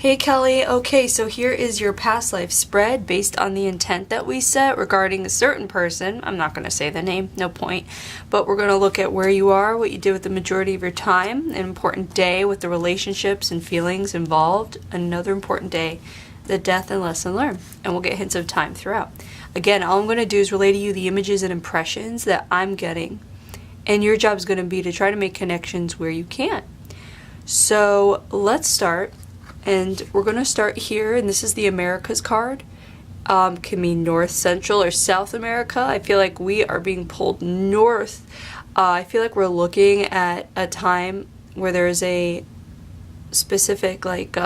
Hey Kelly, okay, so here is your past life spread based on the intent that we set regarding a certain person. I'm not going to say the name, no point, but we're going to look at where you are, what you did with the majority of your time, an important day with the relationships and feelings involved, another important day, the death and lesson learned, and we'll get hints of time throughout. Again, all I'm going to do is relay to you the images and impressions that I'm getting, and your job is going to be to try to make connections where you can. So let's start. And we're going to start here, and this is the Americas card. Can mean North, Central, or South America. I feel like we are being pulled north. I feel like we're looking at a time where there's a specific like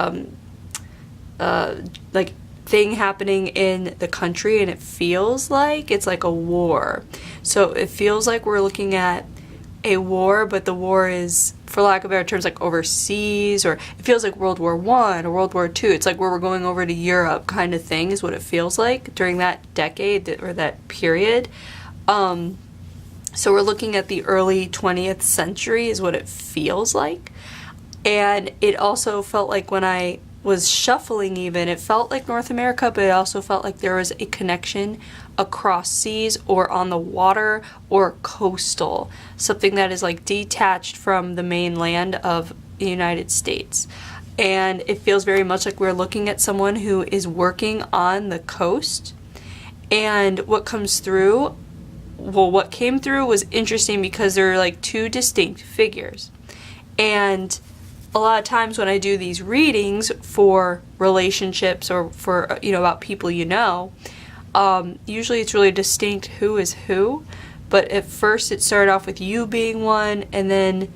thing happening in the country, and it feels like it's like a war. So it feels like we're looking at a war, but the war is, for lack of better terms, like overseas, or it feels like World War I or World War II. It's like where we're going over to Europe kind of thing is what it feels like during that decade or that period. So we're looking at the early 20th century is what it feels like. And it also felt like when I was shuffling even, it felt like North America, but it also felt like there was a connection across seas or on the water or coastal, something that is like detached from the mainland of the United States. And it feels very much like we're looking at someone who is working on the coast. And what comes through, well, what came through was interesting because there are like two distinct figures. And a lot of times when I do these readings for relationships or for, about people usually it's really distinct who is who. But at first it started off with you being one and then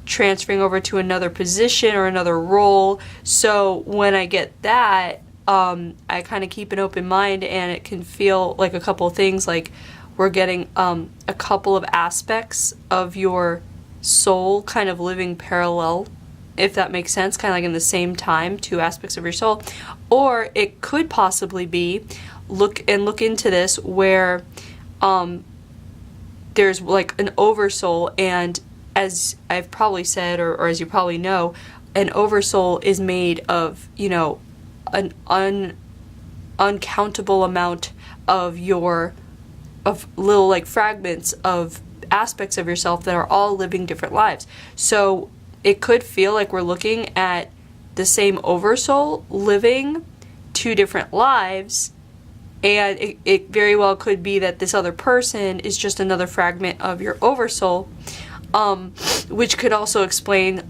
transferring over to another position or another role. So when I get that, I kind of keep an open mind, and it can feel like a couple of things, like we're getting a couple of aspects of your soul kind of living parallel, if that makes sense, kind of like in the same time, two aspects of your soul. Or it could possibly be, look into this, where there's like an oversoul, and as I've probably said, or as you probably know, an oversoul is made of, an uncountable amount of little like fragments of aspects of yourself that are all living different lives. So it could feel like we're looking at the same oversoul living two different lives, and it very well could be that this other person is just another fragment of your oversoul, which could also it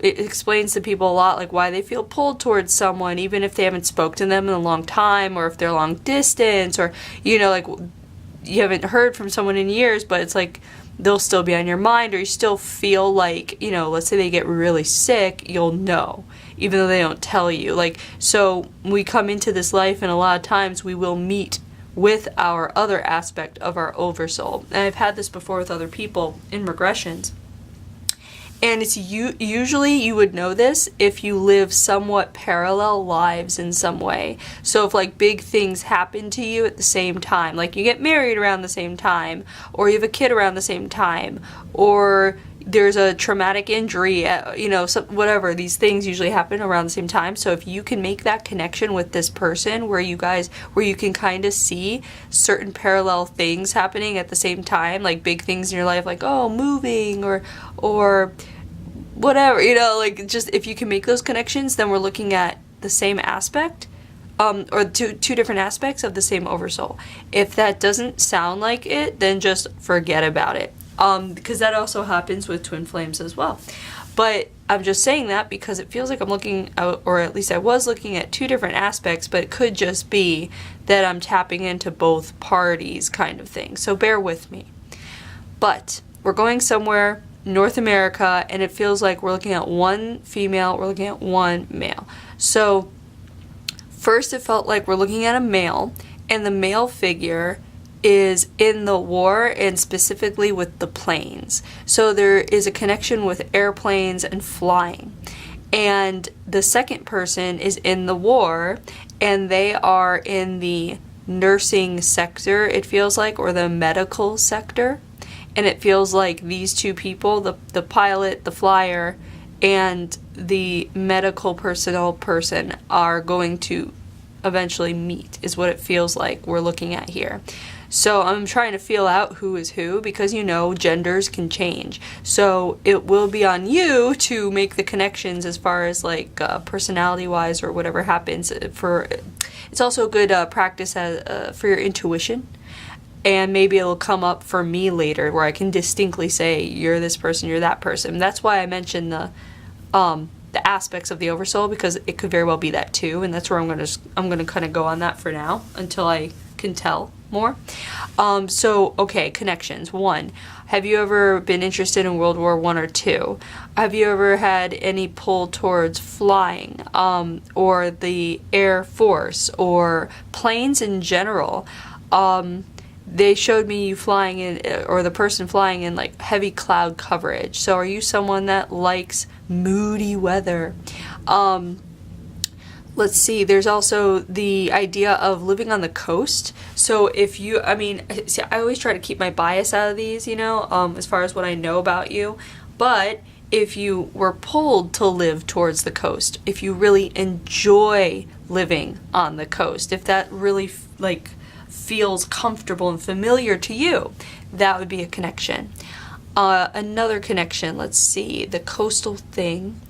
explains to people a lot, like why they feel pulled towards someone, even if they haven't spoken to them in a long time, or if they're long distance, or, like you haven't heard from someone in years, but it's like they'll still be on your mind, or you still feel like, let's say they get really sick, you'll know, even though they don't tell you. Like, so we come into this life, and a lot of times we will meet with our other aspect of our oversoul. And I've had this before with other people in regressions. And it's usually you would know this if you live somewhat parallel lives in some way. So if like big things happen to you at the same time, like you get married around the same time, or you have a kid around the same time, or there's a traumatic injury, whatever, these things usually happen around the same time. So if you can make that connection with this person where you can kind of see certain parallel things happening at the same time, like big things in your life, like, moving or whatever, like just if you can make those connections, then we're looking at the same aspect, or two different aspects of the same oversoul. If that doesn't sound like it, then just forget about it. Because that also happens with twin flames as well. But I'm just saying that because it feels like I'm looking out, or at least I was looking at two different aspects, but it could just be that I'm tapping into both parties kind of thing. So bear with me. But we're going somewhere, North America, and it feels like we're looking at one female, we're looking at one male. So first it felt like we're looking at a male, and the male figure is in the war, and specifically with the planes. So there is a connection with airplanes and flying. And the second person is in the war, and they are in the nursing sector, it feels like, or the medical sector. And it feels like these two people, the pilot, the flyer, and the medical personnel person are going to eventually meet, is what it feels like we're looking at here. So I'm trying to feel out who is who, because you know genders can change. So it will be on you to make the connections as far as like personality wise or whatever happens. It's also a good practice for your intuition, and maybe it'll come up for me later where I can distinctly say you're this person, you're that person. That's why I mentioned the aspects of the oversoul, because it could very well be that too, and that's where I'm gonna kind of go on that for now until I can tell more. So okay, connections. 1, have you ever been interested in World War I or II? Have you ever had any pull towards flying, or the Air Force, or planes in general? They showed me you flying in, or the person flying in, like heavy cloud coverage. So are you someone that likes moody weather? Let's see, there's also the idea of living on the coast. So if you, see, I always try to keep my bias out of these, you know, as far as what I know about you. But if you were pulled to live towards the coast, if you really enjoy living on the coast, if that really feels comfortable and familiar to you, that would be a connection. Another connection, let's see, the coastal thing,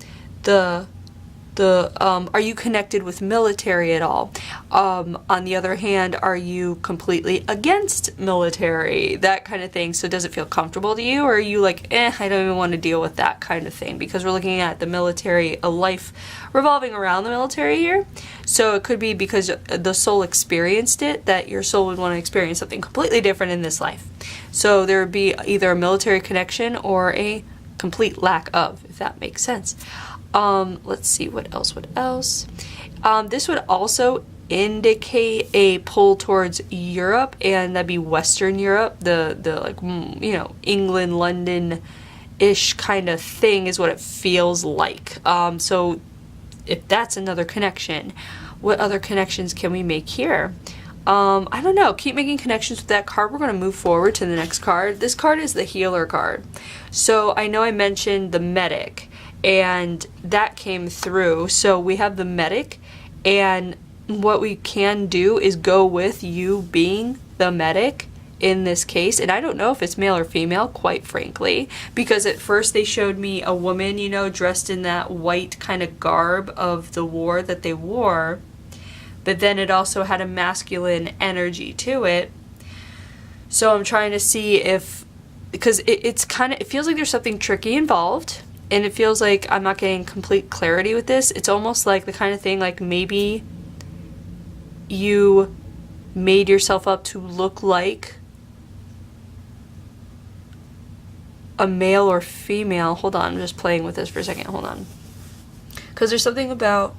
are you connected with military at all? On the other hand, are you completely against military? That kind of thing. So does it feel comfortable to you, or are you like, I don't even want to deal with that kind of thing? Because we're looking at the military, a life revolving around the military here. So it could be because the soul experienced it, that your soul would want to experience something completely different in this life. So there would be either a military connection or a complete lack of, if that makes sense. Let's see, what else? This would also indicate a pull towards Europe, and that'd be Western Europe, the like, you know, England, London-ish kind of thing is what it feels like. So if that's another connection, what other connections can we make here? I don't know. Keep making connections with that card. We're going to move forward to the next card. This card is the healer card. So I know I mentioned the medic, and that came through. So we have the medic, and what we can do is go with you being the medic in this case. And I don't know if it's male or female, quite frankly, because at first they showed me a woman, you know, dressed in that white kind of garb of the war that they wore, but then it also had a masculine energy to it. So I'm trying to see if, because it feels like there's something tricky involved. And it feels like I'm not getting complete clarity with this. It's almost like the kind of thing, like maybe you made yourself up to look like a male or female. Hold on, I'm just playing with this for a second. Hold on. Because there's something about,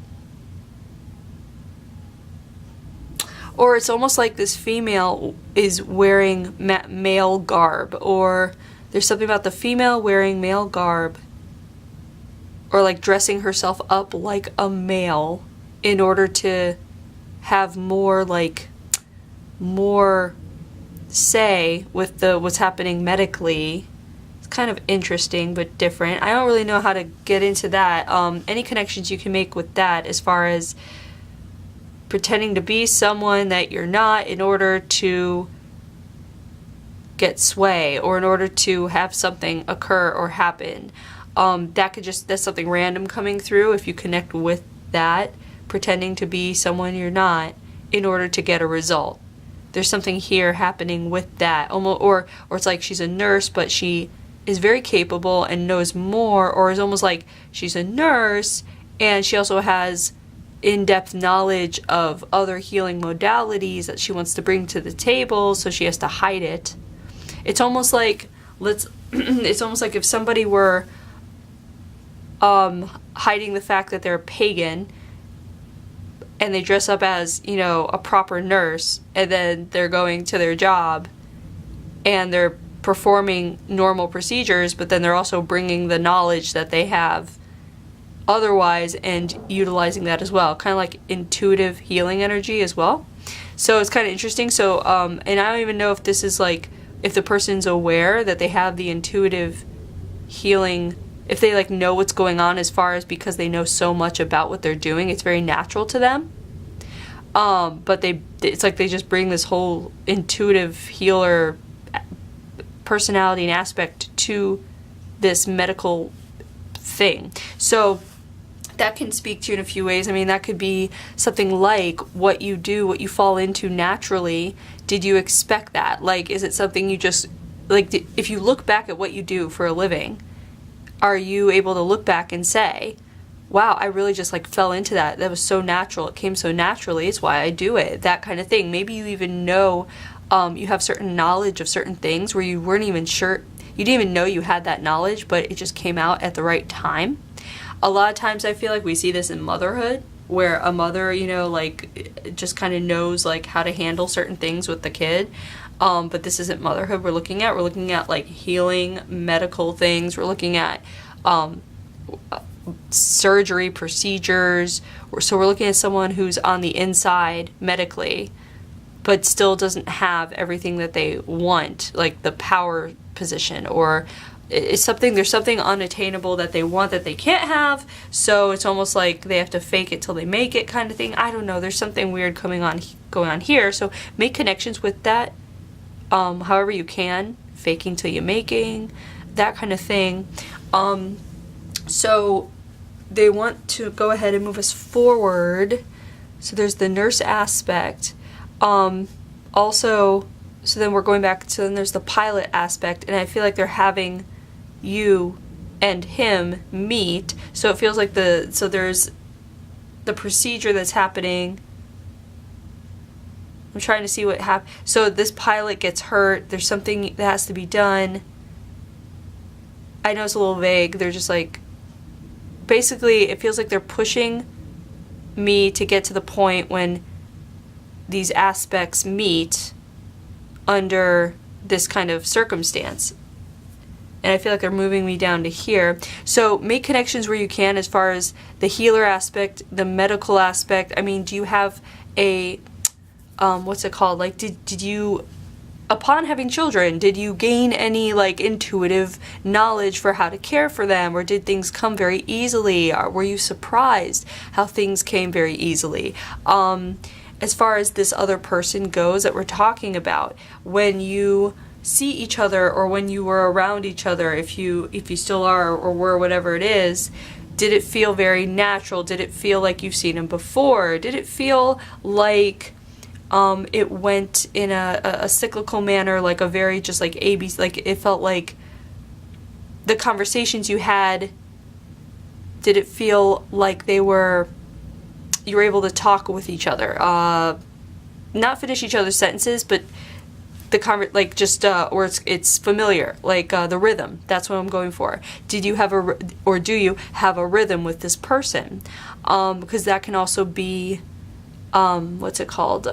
or it's almost like this female is wearing male garb, or there's something about the female wearing male garb, or like dressing herself up like a male in order to have more say with what's happening medically. It's kind of interesting but different. I don't really know how to get into that. Any connections you can make with that as far as pretending to be someone that you're not in order to get sway, or in order to have something occur or happen. That's something random coming through. If you connect with that, pretending to be someone you're not in order to get a result, there's something here happening with that. Almost, or it's like she's a nurse, but she is very capable and knows more, or is almost like she's a nurse and she also has in-depth knowledge of other healing modalities that she wants to bring to the table, so she has to hide it. It's almost like it's almost like if somebody were hiding the fact that they're pagan, and they dress up as, you know, a proper nurse, and then they're going to their job and they're performing normal procedures, but then they're also bringing the knowledge that they have otherwise and utilizing that as well, kind of like intuitive healing energy as well. So it's kind of interesting. So and I don't even know if this is like, if the person's aware that they have the intuitive healing if they like know what's going on, as far as because they know so much about what they're doing, it's very natural to them. But it's like they just bring this whole intuitive healer personality and aspect to this medical thing. So that can speak to you in a few ways. I mean, that could be something like what you do, what you fall into naturally. Did you expect that? Like, is it something you just, like, if you look back at what you do for a living, are you able to look back and say, wow, I really just like fell into that. That was so natural. It came so naturally. It's why I do it. That kind of thing. Maybe you even know, you have certain knowledge of certain things where you weren't even sure, you didn't even know you had that knowledge, but it just came out at the right time. A lot of times I feel like we see this in motherhood, where a mother, you know, like just kind of knows like how to handle certain things with the kid. But this isn't motherhood we're looking at. We're looking at like healing, medical things. We're looking at surgery, procedures. So we're looking at someone who's on the inside medically, but still doesn't have everything that they want, like the power position, or it's something, there's something unattainable that they want that they can't have, so it's almost like they have to fake it till they make it kind of thing. I don't know, there's something weird going on here. So make connections with that however you can, faking till you're making, that kind of thing. So they want to go ahead and move us forward. So there's the nurse aspect. Also, so then we're going back to, then there's the pilot aspect, and I feel like they're having you and him meet. So it feels like so there's the procedure that's happening. I'm trying to see what happened. So this pilot gets hurt. There's something that has to be done. I know it's a little vague. They're just like, basically it feels like they're pushing me to get to the point when these aspects meet under this kind of circumstance. And I feel like they're moving me down to here. So make connections where you can, as far as the healer aspect, the medical aspect. I mean, do you have a, what's it called? Like, did you, upon having children, did you gain any like intuitive knowledge for how to care for them? Or did things come very easily? Or were you surprised how things came very easily? As far as this other person goes that we're talking about, when you see each other, or when you were around each other, if you still are or were, whatever it is, did it feel very natural? Did it feel like you've seen him before? Did it feel like it went in a cyclical manner, like a very just like ABC, like it felt like the conversations you had, did it feel like you were able to talk with each other, not finish each other's sentences, but or it's familiar, like the rhythm. That's what I'm going for. Did you have do you have a rhythm with this person? Because that can also be, what's it called?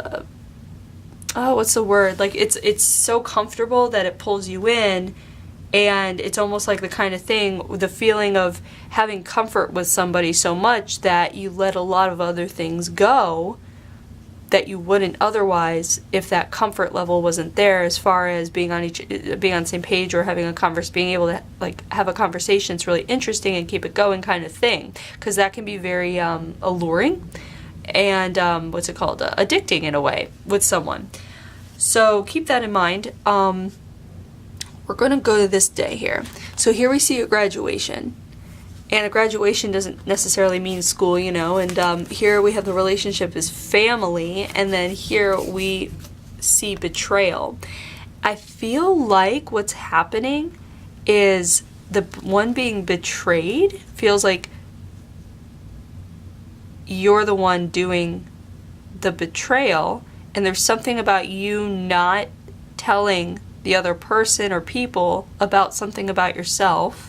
What's the word? Like it's so comfortable that it pulls you in, and it's almost like the kind of thing, the feeling of having comfort with somebody so much that you let a lot of other things go that you wouldn't otherwise if that comfort level wasn't there, as far as being on the same page, or having being able to like have a conversation that's really interesting and keep it going kind of thing, because that can be very alluring and addicting in a way with someone. So keep that in mind. We're going to go to this day here. So here we see a graduation. And a graduation doesn't necessarily mean school, you know. And here we have the relationship as family. And then here we see betrayal. I feel like what's happening is the one being betrayed feels like you're the one doing the betrayal. And there's something about you not telling the other person or people about something about yourself.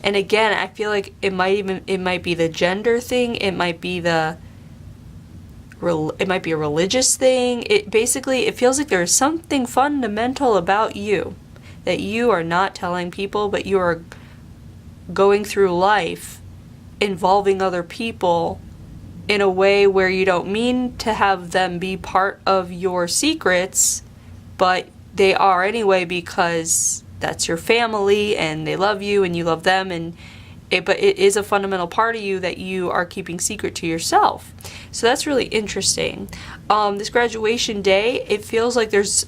And again, I feel like it might be the gender thing. It might be a religious thing. It feels like there's something fundamental about you that you are not telling people, but you are going through life involving other people in a way where you don't mean to have them be part of your secrets, but they are anyway, because that's your family and they love you and you love them, but it is a fundamental part of you that you are keeping secret to yourself. So that's really interesting. This graduation day, it feels like there's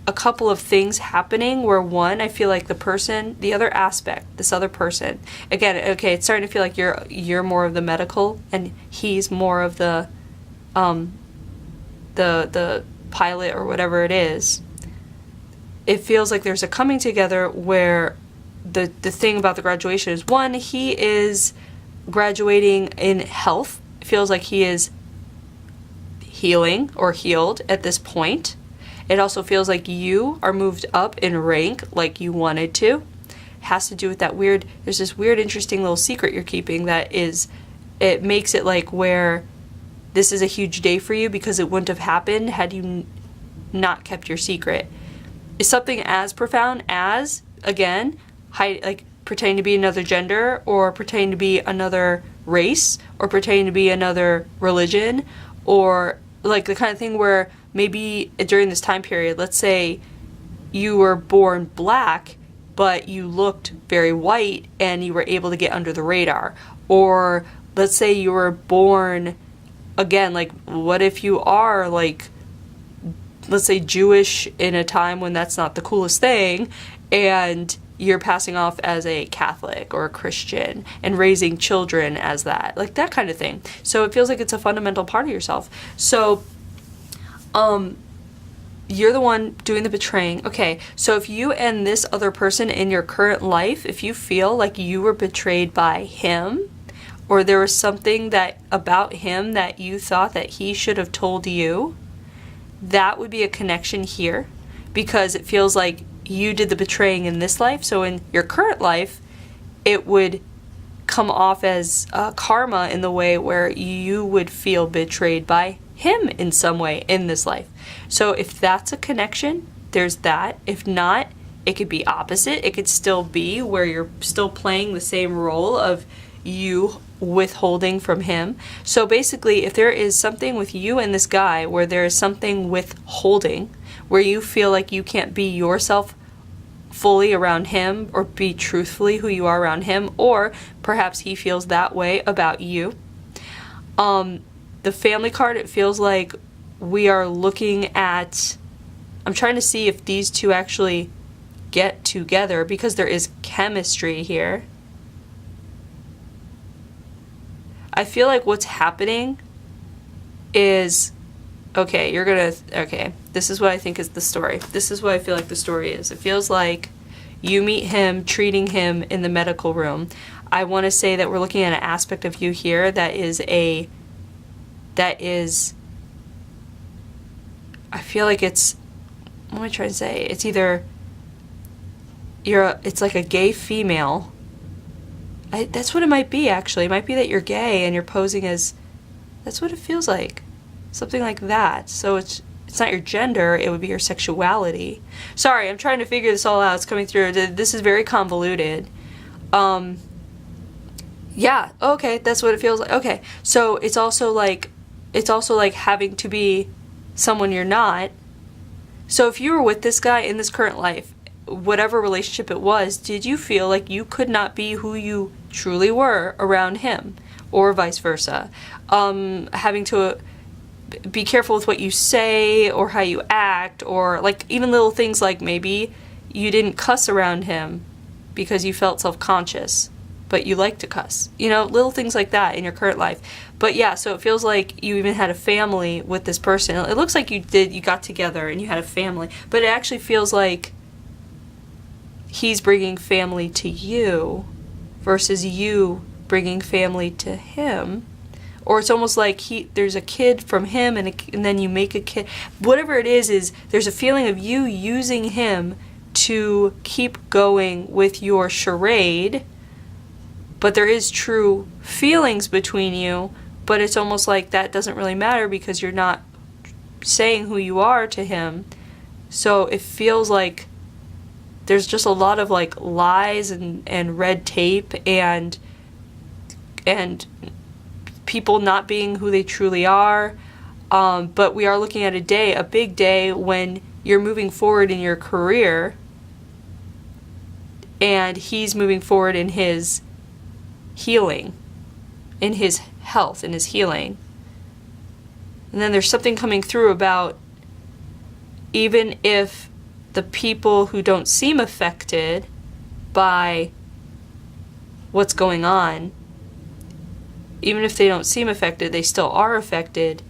a couple of things happening where, one, I feel like the other aspect, this other person, again, okay, it's starting to feel like you're more of the medical and he's more of the pilot or whatever it is. It feels like there's a coming together where the thing about the graduation is, one, he is graduating in health. It feels like he is healing or healed at this point. It also feels like you are moved up in rank like you wanted to. It has to do with there's this weird, interesting little secret you're keeping it makes it like where this is a huge day for you because it wouldn't have happened had you not kept your secret. It's something as profound as, again, like pretending to be another gender or pretending to be another race or pretending to be another religion, or like the kind of thing where maybe during this time period, let's say you were born black, but you looked very white and you were able to get under the radar. Or let's say you were born, again, like what if you are like, let's say Jewish in a time when that's not the coolest thing, and you're passing off as a Catholic or a Christian and raising children as that, like that kind of thing. So it feels like it's a fundamental part of yourself. So you're the one doing the betraying. Okay, so if you and this other person in your current life, if you feel like you were betrayed by him, or there was something about him that you thought that he should have told you, that would be a connection here, because it feels like you did the betraying in this life. So in your current life, it would come off as karma in the way where you would feel betrayed by him in some way in this life. So if that's a connection, there's that. If not, it could be opposite. It could still be where you're still playing the same role of you withholding from him. So basically, if there is something with you and this guy where there is something withholding, where you feel like you can't be yourself fully around him or be truthfully who you are around him, or perhaps he feels that way about you. The family card, it feels like we are looking at, I'm trying to see if these two actually get together because there is chemistry here. I feel like what's happening is, okay, this is what I think is the story. This is what I feel like the story is. It feels like you meet him, treating him in the medical room. I want to say that we're looking at an aspect of you here that is, I feel like it's, what am I trying to say? It's either, it's like a gay female. That's what it might be, actually. It might be that you're gay and you're posing as, that's what it feels like. Something like that. So it's not your gender, it would be your sexuality. Sorry, I'm trying to figure this all out. It's coming through. This is very convoluted. Yeah, okay, that's what it feels like. Okay, so it's also like having to be someone you're not. So if you were with this guy in this current life, whatever relationship it was, did you feel like you could not be who you truly were around him, or vice versa? Having to be careful with what you say or how you act, or like even little things like maybe you didn't cuss around him because you felt self-conscious, but you like to cuss. You know, little things like that in your current life. But yeah, so it feels like you even had a family with this person. It looks like you got together and you had a family, but it actually feels like he's bringing family to you versus you bringing family to him. Or it's almost like there's a kid from him and then you make a kid. Whatever it is there's a feeling of you using him to keep going with your charade, but there is true feelings between you, but it's almost like that doesn't really matter because you're not saying who you are to him. So it feels like there's just a lot of like lies and red tape and people not being who they truly are. But we are looking at a big day when you're moving forward in your career. and he's moving forward in his healing, in his health, in his healing. And then there's something coming through about even if the people who don't seem affected by what's going on, even if they don't seem affected, they still are affected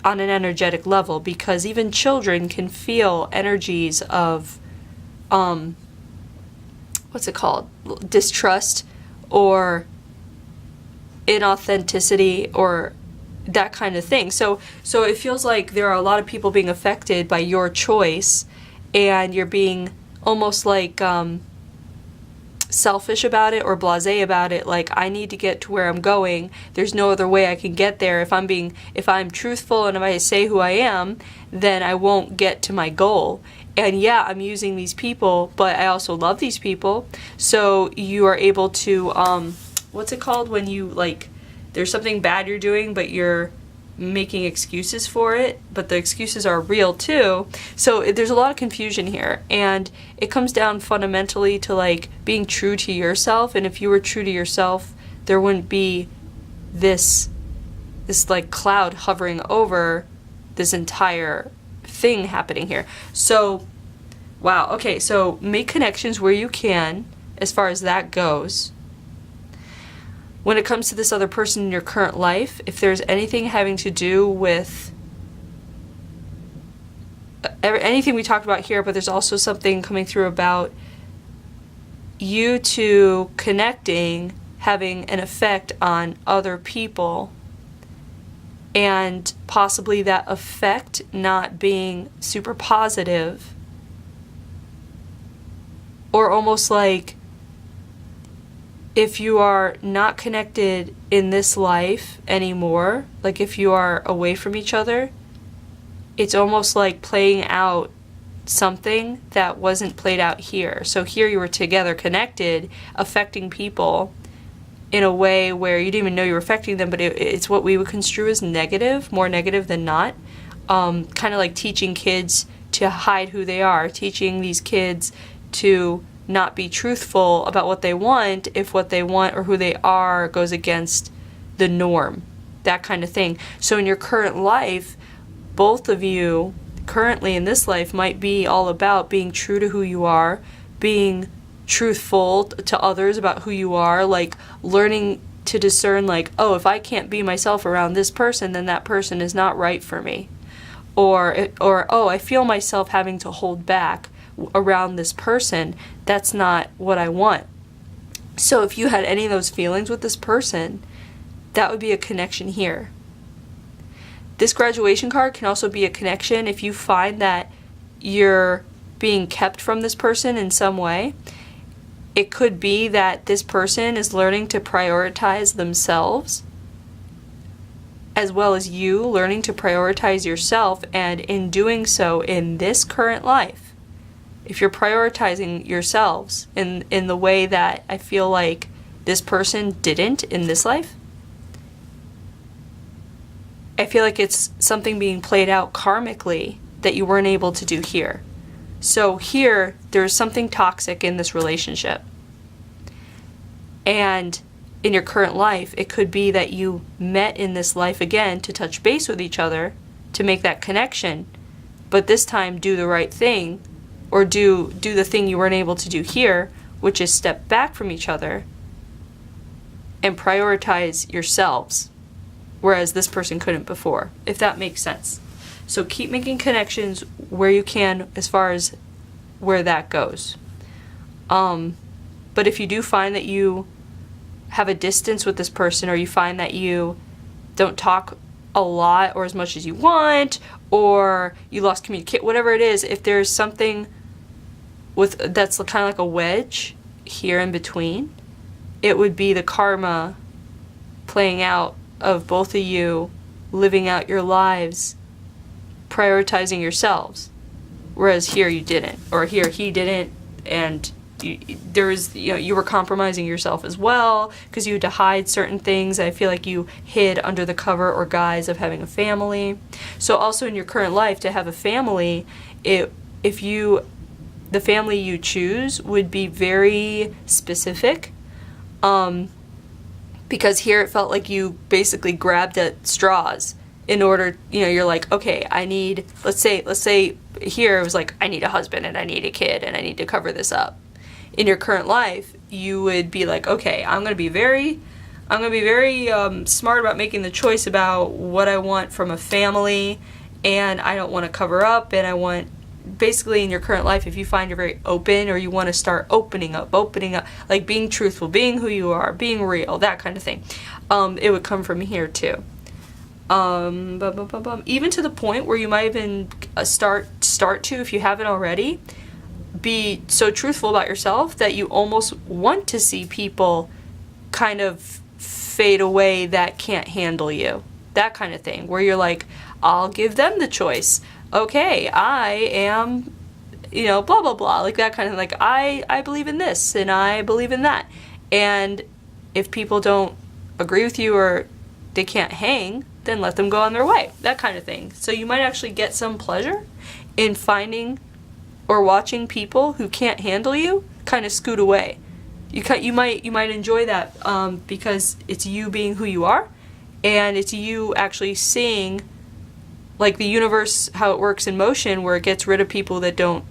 on an energetic level, because even children can feel energies of, what's it called? Distrust or inauthenticity or that kind of thing. So it feels like there are a lot of people being affected by your choice, and you're being almost like selfish about it or blasé about it. Like, I need to get to where I'm going. There's no other way I can get there. If I'm truthful and if I say who I am, then I won't get to my goal. And yeah, I'm using these people, but I also love these people. So you are able to, what's it called when you, like, there's something bad you're doing, but you're making excuses for it, but the excuses are real too. So there's a lot of confusion here, and it comes down fundamentally to like being true to yourself. And if you were true to yourself, there wouldn't be this like cloud hovering over this entire thing happening here. So wow, okay, so make connections where you can as far as that goes. When it comes to this other person in your current life, if there's anything having to do with anything we talked about here, but there's also something coming through about you two connecting, having an effect on other people, and possibly that effect not being super positive, or almost like if you are not connected in this life anymore, like if you are away from each other, it's almost like playing out something that wasn't played out here. So here you were together, connected, affecting people in a way where you didn't even know you were affecting them, but it's what we would construe as negative, more negative than not. Kind of like teaching kids to hide who they are, teaching these kids to not be truthful about what they want if what they want or who they are goes against the norm, that kind of thing. So in your current life, both of you currently in this life might be all about being true to who you are, being truthful to others about who you are, like learning to discern like, oh, if I can't be myself around this person, then that person is not right for me. Or oh, I feel myself having to hold back around this person, that's not what I want. So if you had any of those feelings with this person, that would be a connection here. This graduation card can also be a connection if you find that you're being kept from this person in some way. It could be that this person is learning to prioritize themselves, as well as you learning to prioritize yourself, and in doing so in this current life, if you're prioritizing yourselves in the way that I feel like this person didn't in this life, I feel like it's something being played out karmically that you weren't able to do here. So here, there's something toxic in this relationship. And in your current life, it could be that you met in this life again to touch base with each other, to make that connection, but this time do the right thing, or do the thing you weren't able to do here, which is step back from each other and prioritize yourselves, whereas this person couldn't before, if that makes sense. So keep making connections where you can as far as where that goes. But if you do find that you have a distance with this person, or you find that you don't talk a lot or as much as you want, or you lost communication, whatever it is, if there's something that's kind of like a wedge here in between, it would be the karma playing out of both of you living out your lives, prioritizing yourselves, whereas here you didn't, or here he didn't, and you were compromising yourself as well because you had to hide certain things. I feel like you hid under the cover or guise of having a family. So also in your current life, to have a family, the family you choose would be very specific. Because here it felt like you basically grabbed at straws in order, you're like, okay, I need, let's say here it was like, I need a husband and I need a kid and I need to cover this up. In your current life, you would be like, okay, I'm going to be very smart about making the choice about what I want from a family, and I don't want to cover up, and I want, basically in your current life, if you find you're very open or you want to start opening up, like being truthful, being who you are, being real, that kind of thing, it would come from here too. Even to the point where you might even start to, if you haven't already, be so truthful about yourself that you almost want to see people kind of fade away that can't handle you. That kind of thing, where you're like, I'll give them the choice. Okay, I am, blah, blah, blah. Like that kind of, like, I believe in this and I believe in that. And if people don't agree with you or they can't hang, then let them go on their way. That kind of thing. So you might actually get some pleasure in finding or watching people who can't handle you kind of scoot away. You might enjoy that because it's you being who you are, and it's you actually seeing, like, the universe, how it works in motion, where it gets rid of people that don't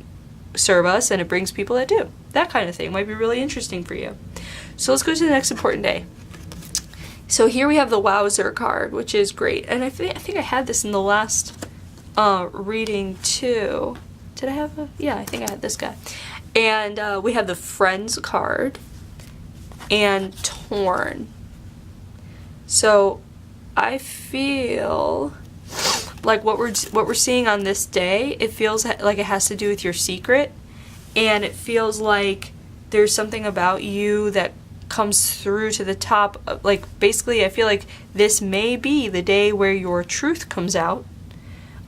serve us and it brings people that do. That kind of thing might be really interesting for you. So let's go to the next important day. So here we have the Wowzer card, which is great, and I think I had this in the last reading too. Did I have yeah, I think I had this guy. And we have the Friends card and Torn. So I feel like what we're seeing on this day, it feels like it has to do with your secret, and it feels like there's something about you that comes through to the top. Like, basically, I feel like this may be the day where your truth comes out,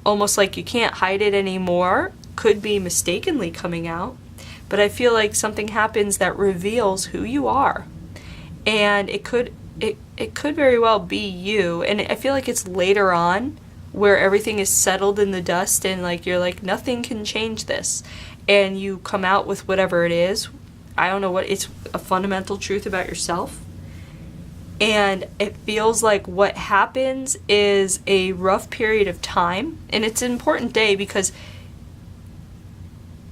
almost like you can't hide it anymore. Could be mistakenly coming out, but I feel like something happens that reveals who you are, and it could very well be you. And I feel like it's later on where everything is settled in the dust, and like you're like, nothing can change this, and you come out with whatever it is. I don't know what, it's a fundamental truth about yourself. And it feels like what happens is a rough period of time, and it's an important day because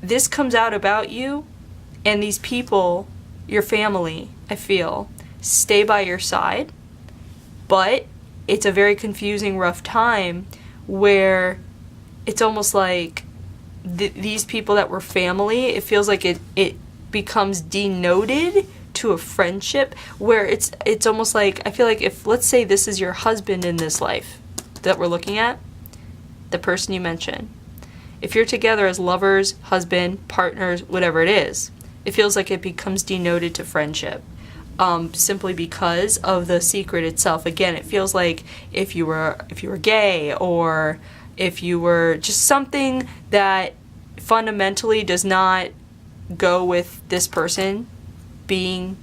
this comes out about you, and these people, your family, I feel, stay by your side, but it's a very confusing, rough time where it's almost like these people that were family, it feels like it becomes denoted to a friendship, where it's almost like, I feel like if, let's say this is your husband in this life that we're looking at, the person you mentioned, if you're together as lovers, husband, partners, whatever it is, it feels like it becomes denoted to friendship, simply because of the secret itself. Again, it feels like if you were gay, or if you were just something that fundamentally does not go with this person being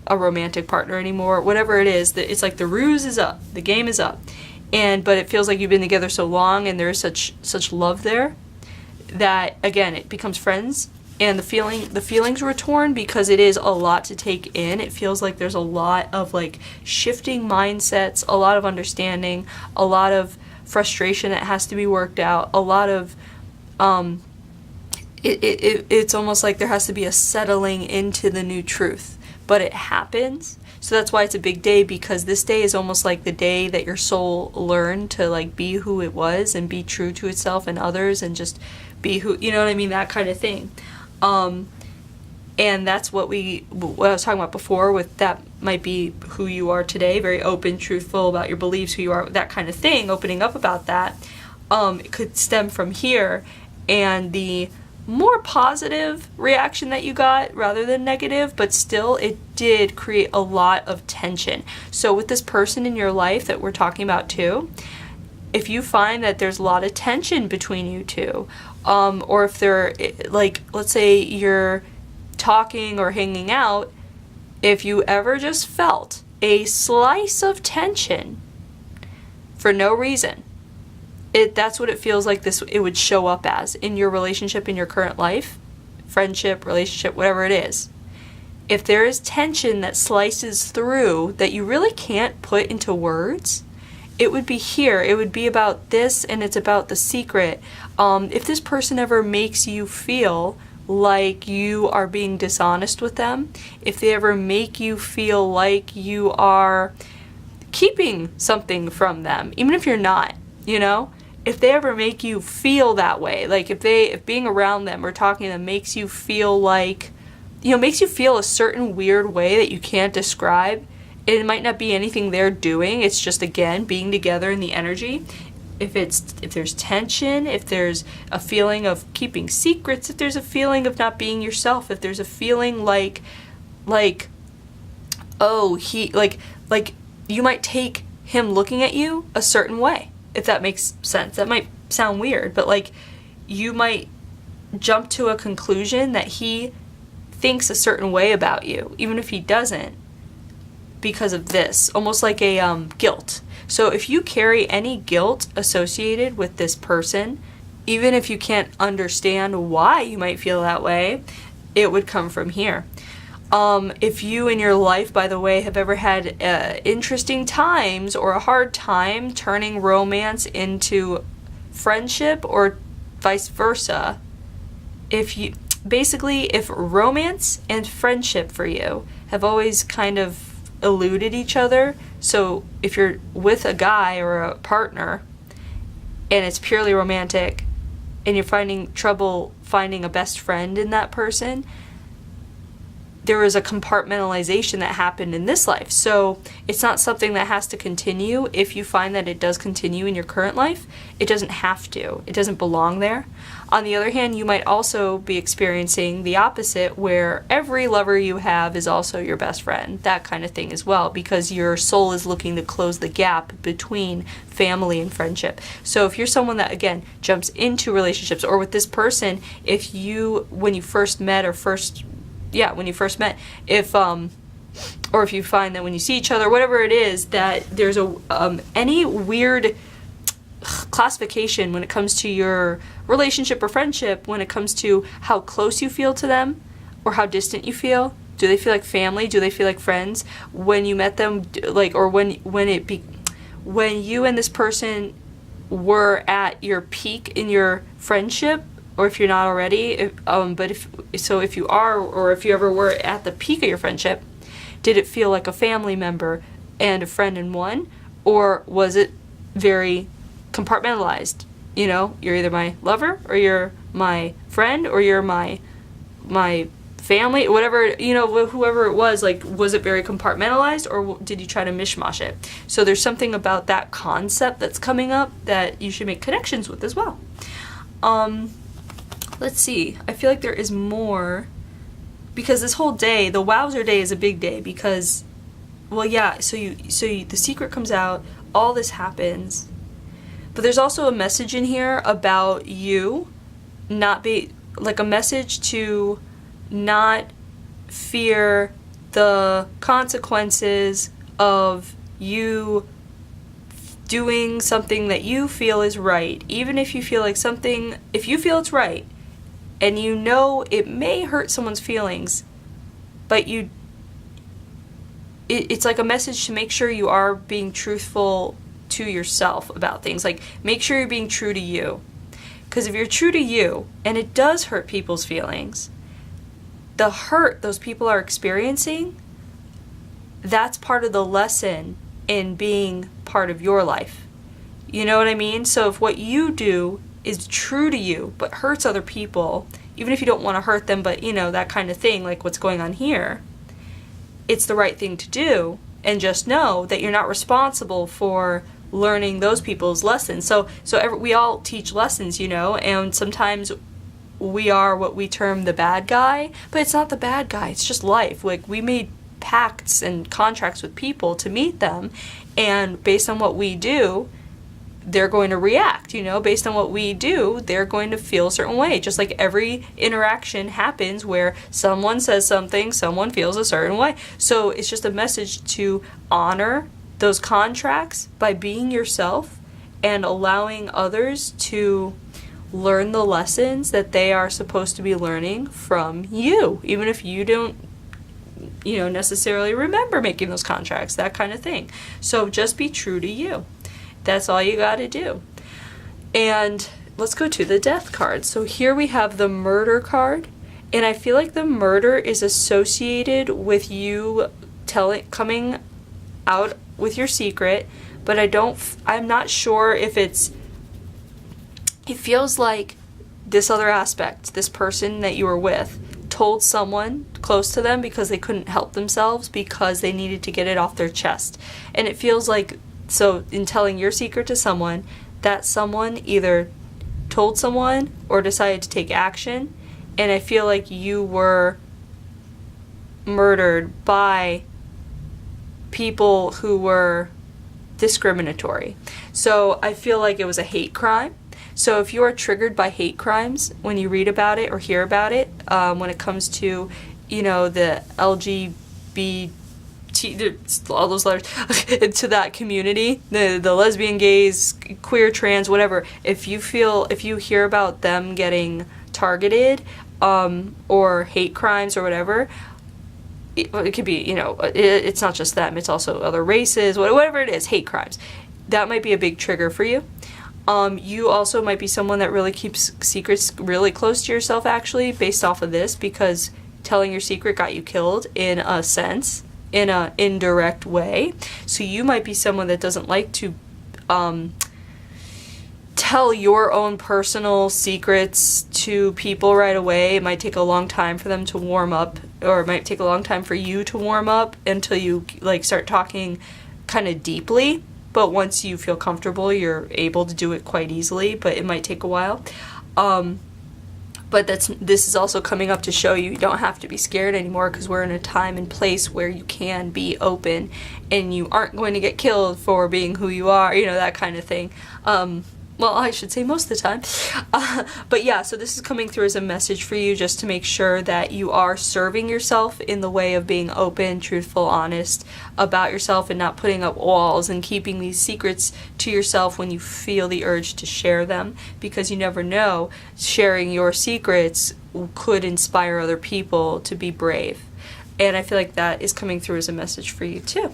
a romantic partner anymore, whatever it is, that it's like the ruse is up, the game is up. But it feels like you've been together so long and there is such love there that, again, it becomes friends. And the feelings were torn because it is a lot to take in. It feels like there's a lot of like shifting mindsets, a lot of understanding, a lot of frustration that has to be worked out, a lot of it's almost like there has to be a settling into the new truth. But it happens. So that's why it's a big day, because this day is almost like the day that your soul learned to like be who it was and be true to itself and others, and just be who, you know what I mean, that kind of thing. And that's what I was talking about before, with that might be who you are today, very open, truthful about your beliefs, who you are, that kind of thing, opening up about that. It could stem from here, and the more positive reaction that you got rather than negative, but still it did create a lot of tension. So with this person in your life that we're talking about too, if you find that there's a lot of tension between you two, or if they're like, let's say you're talking or hanging out, if you ever just felt a slice of tension for no reason, that's what it feels like it would show up as in your relationship, in your current life. friendship, relationship, whatever it is. If there is tension that slices through that you really can't put into words, it would be here. It would be about this, and it's about the secret. If this person ever makes you feel like you are being dishonest with them, if they ever make you feel like you are keeping something from them, even if you're not, if they ever make you feel that way, like if being around them or talking to them makes you feel like, makes you feel a certain weird way that you can't describe, it might not be anything they're doing, it's just, again, being together in the energy. If there's tension, if there's a feeling of keeping secrets, if there's a feeling of not being yourself, if there's a feeling like you might take him looking at you a certain way, if that makes sense. That might sound weird, but you might jump to a conclusion that he thinks a certain way about you, even if he doesn't, because of this, almost like a guilt. So if you carry any guilt associated with this person, even if you can't understand why you might feel that way, it would come from here. If you in your life, by the way, have ever had interesting times or a hard time turning romance into friendship or vice versa, if romance and friendship for you have always kind of eluded each other, so if you're with a guy or a partner and it's purely romantic and you're finding trouble finding a best friend in that person, there was a compartmentalization that happened in this life. So it's not something that has to continue. If you find that it does continue in your current life, it doesn't have to. It doesn't belong there. On the other hand, you might also be experiencing the opposite, where every lover you have is also your best friend, that kind of thing as well, because your soul is looking to close the gap between family and friendship. So if you're someone that, again, jumps into relationships, or with this person, when you first met, or if you find that when you see each other, whatever it is, that there's any weird classification when it comes to your relationship or friendship, when it comes to how close you feel to them or how distant you feel. Do they feel like family? Do they feel like friends? When you met them, or when you and this person were at your peak in your friendship, or if you're not already, if you are, or if you ever were at the peak of your friendship, did it feel like a family member and a friend in one, or was it very compartmentalized? You're either my lover, or you're my friend, or you're my family, whatever, whoever it was, was it very compartmentalized, or did you try to mishmash it? So there's something about that concept that's coming up that you should make connections with as well. Let's see. I feel like there is more, because this whole day, the Wowzer day, is a big day because, so the secret comes out, all this happens, but there's also a message in here about you a message to not fear the consequences of you doing something that you feel is right, even if you feel if you feel it's right, and it may hurt someone's feelings, but it's like a message to make sure you are being truthful to yourself about things. Make sure you're being true to you. Because if you're true to you, and it does hurt people's feelings, the hurt those people are experiencing, that's part of the lesson in being part of your life. You know what I mean? So if what you do is true to you but hurts other people, even if you don't want to hurt them, but that kind of thing, like what's going on here, it's the right thing to do, and just know that you're not responsible for learning those people's lessons. So we all teach lessons, and sometimes we are what we term the bad guy, but it's not the bad guy, it's just life. We made pacts and contracts with people to meet them, and based on what we do, they're going to react, based on what we do, they're going to feel a certain way. Just like every interaction happens where someone says something, someone feels a certain way. So it's just a message to honor those contracts by being yourself and allowing others to learn the lessons that they are supposed to be learning from you, even if you don't, necessarily remember making those contracts, that kind of thing. So just be true to you. That's all you got to do. And let's go to the death card. So here we have the murder card, and I feel like the murder is associated with you coming out with your secret, but I'm not sure if it feels like this other aspect, this person that you were with, told someone close to them because they couldn't help themselves, because they needed to get it off their chest. And it feels like, so in telling your secret to someone, that someone either told someone or decided to take action, and I feel like you were murdered by people who were discriminatory. So I feel like it was a hate crime. So if you are triggered by hate crimes when you read about it or hear about it, when it comes to, the LGBT, all those letters, to that community, the lesbian, gays, queer, trans, whatever, if you hear about them getting targeted, or hate crimes or whatever, it could be, it's not just them, it's also other races, whatever it is, hate crimes. That might be a big trigger for you. You also might be someone that really keeps secrets really close to yourself, actually, based off of this, because telling your secret got you killed in a sense, in an indirect way. So you might be someone that doesn't like to tell your own personal secrets to people right away. It might take a long time for them to warm up, or it might take a long time for you to warm up until you start talking kind of deeply. But once you feel comfortable, you're able to do it quite easily, but it might take a while. But this is also coming up to show you don't have to be scared anymore, because we're in a time and place where you can be open and you aren't going to get killed for being who you are, that kind of thing. Well, I should say most of the time. But yeah, so this is coming through as a message for you, just to make sure that you are serving yourself in the way of being open, truthful, honest about yourself, and not putting up walls and keeping these secrets to yourself when you feel the urge to share them, because you never know, sharing your secrets could inspire other people to be brave. And I feel like that is coming through as a message for you too.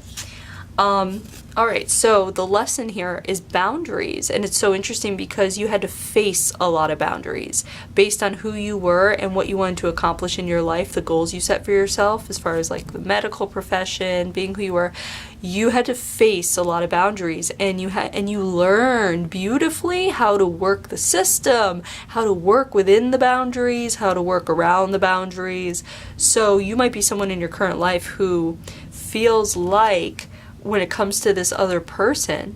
Alright, so the lesson here is boundaries, and it's so interesting because you had to face a lot of boundaries based on who you were and what you wanted to accomplish in your life, the goals you set for yourself as far as the medical profession, being who you were. You had to face a lot of boundaries, and you learned beautifully how to work the system, how to work within the boundaries, how to work around the boundaries. So you might be someone in your current life who feels like, when it comes to this other person,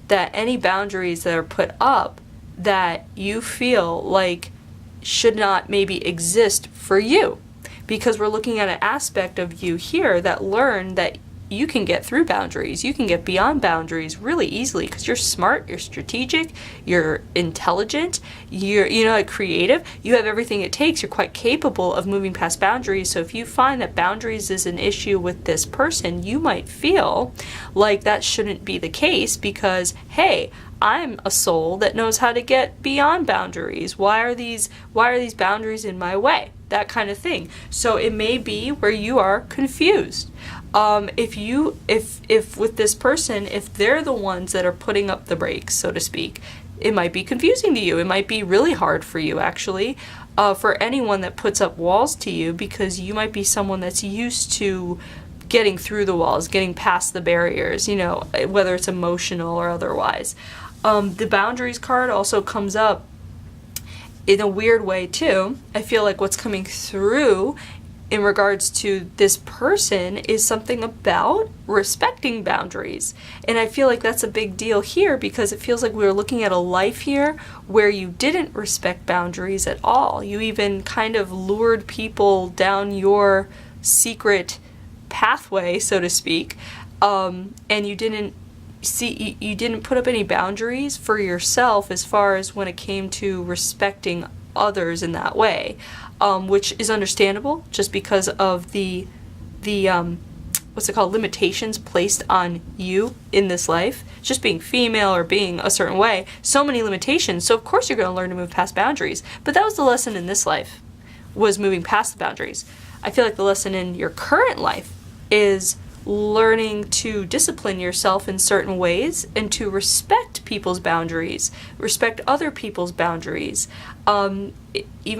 that any boundaries that are put up that you feel like should not maybe exist for you, because we're looking at an aspect of you here that learned that you can get through boundaries, you can get beyond boundaries really easily, because you're smart, you're strategic, you're intelligent, you're creative, you have everything it takes, you're quite capable of moving past boundaries. So if you find that boundaries is an issue with this person, you might feel like that shouldn't be the case, because hey, I'm a soul that knows how to get beyond boundaries. Why are these boundaries in my way? That kind of thing. So it may be where you are confused. If with this person, if they're the ones that are putting up the brakes, so to speak, it might be confusing to you. It might be really hard for you, actually, for anyone that puts up walls to you, because you might be someone that's used to getting through the walls, getting past the barriers, whether it's emotional or otherwise. The boundaries card also comes up in a weird way too. I feel like what's coming through in regards to this person is something about respecting boundaries. And I feel like that's a big deal here, because it feels like we're looking at a life here where you didn't respect boundaries at all. You even kind of lured people down your secret pathway, so to speak, and you didn't put up any boundaries for yourself as far as when it came to respecting others in that way, which is understandable, just because of the what's it called, limitations placed on you in this life, just being female or being a certain way, so many limitations. So of course you're going to learn to move past boundaries. But that was the lesson in this life, was moving past the boundaries. I feel like the lesson in your current life is learning to discipline yourself in certain ways and to respect people's boundaries, respect other people's boundaries. Even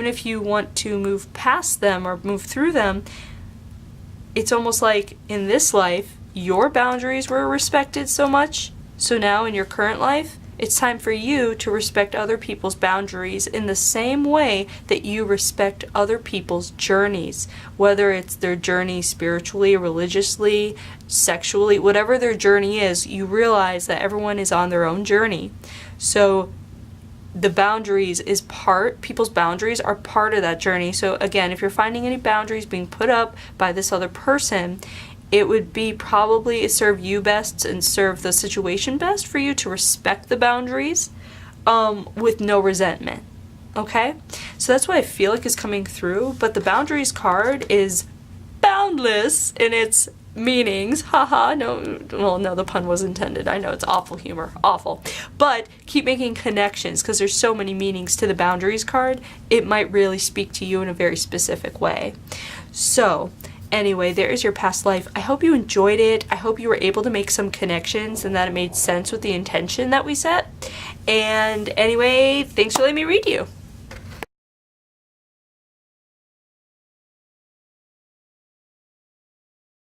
if you want to move past them or move through them, it's almost like in this life, your boundaries were respected so much. So now in your current life, it's time for you to respect other people's boundaries in the same way that you respect other people's journeys, whether it's their journey spiritually, religiously, sexually, whatever their journey is. You realize that everyone is on their own journey. So the boundaries is people's boundaries are part of that journey. So again, if you're finding any boundaries being put up by this other person, it would be probably serve you best and serve the situation best for you to respect the boundaries with no resentment. Okay? So that's what I feel like is coming through. But the boundaries card is boundless in its meanings. Haha, no, well, no, the pun was intended. I know, it's awful humor. Awful. But keep making connections, because there's so many meanings to the boundaries card. It might really speak to you in a very specific way. So anyway, there is your past life. I hope you enjoyed it. I hope you were able to make some connections and that it made sense with the intention that we set. And anyway, thanks for letting me read you.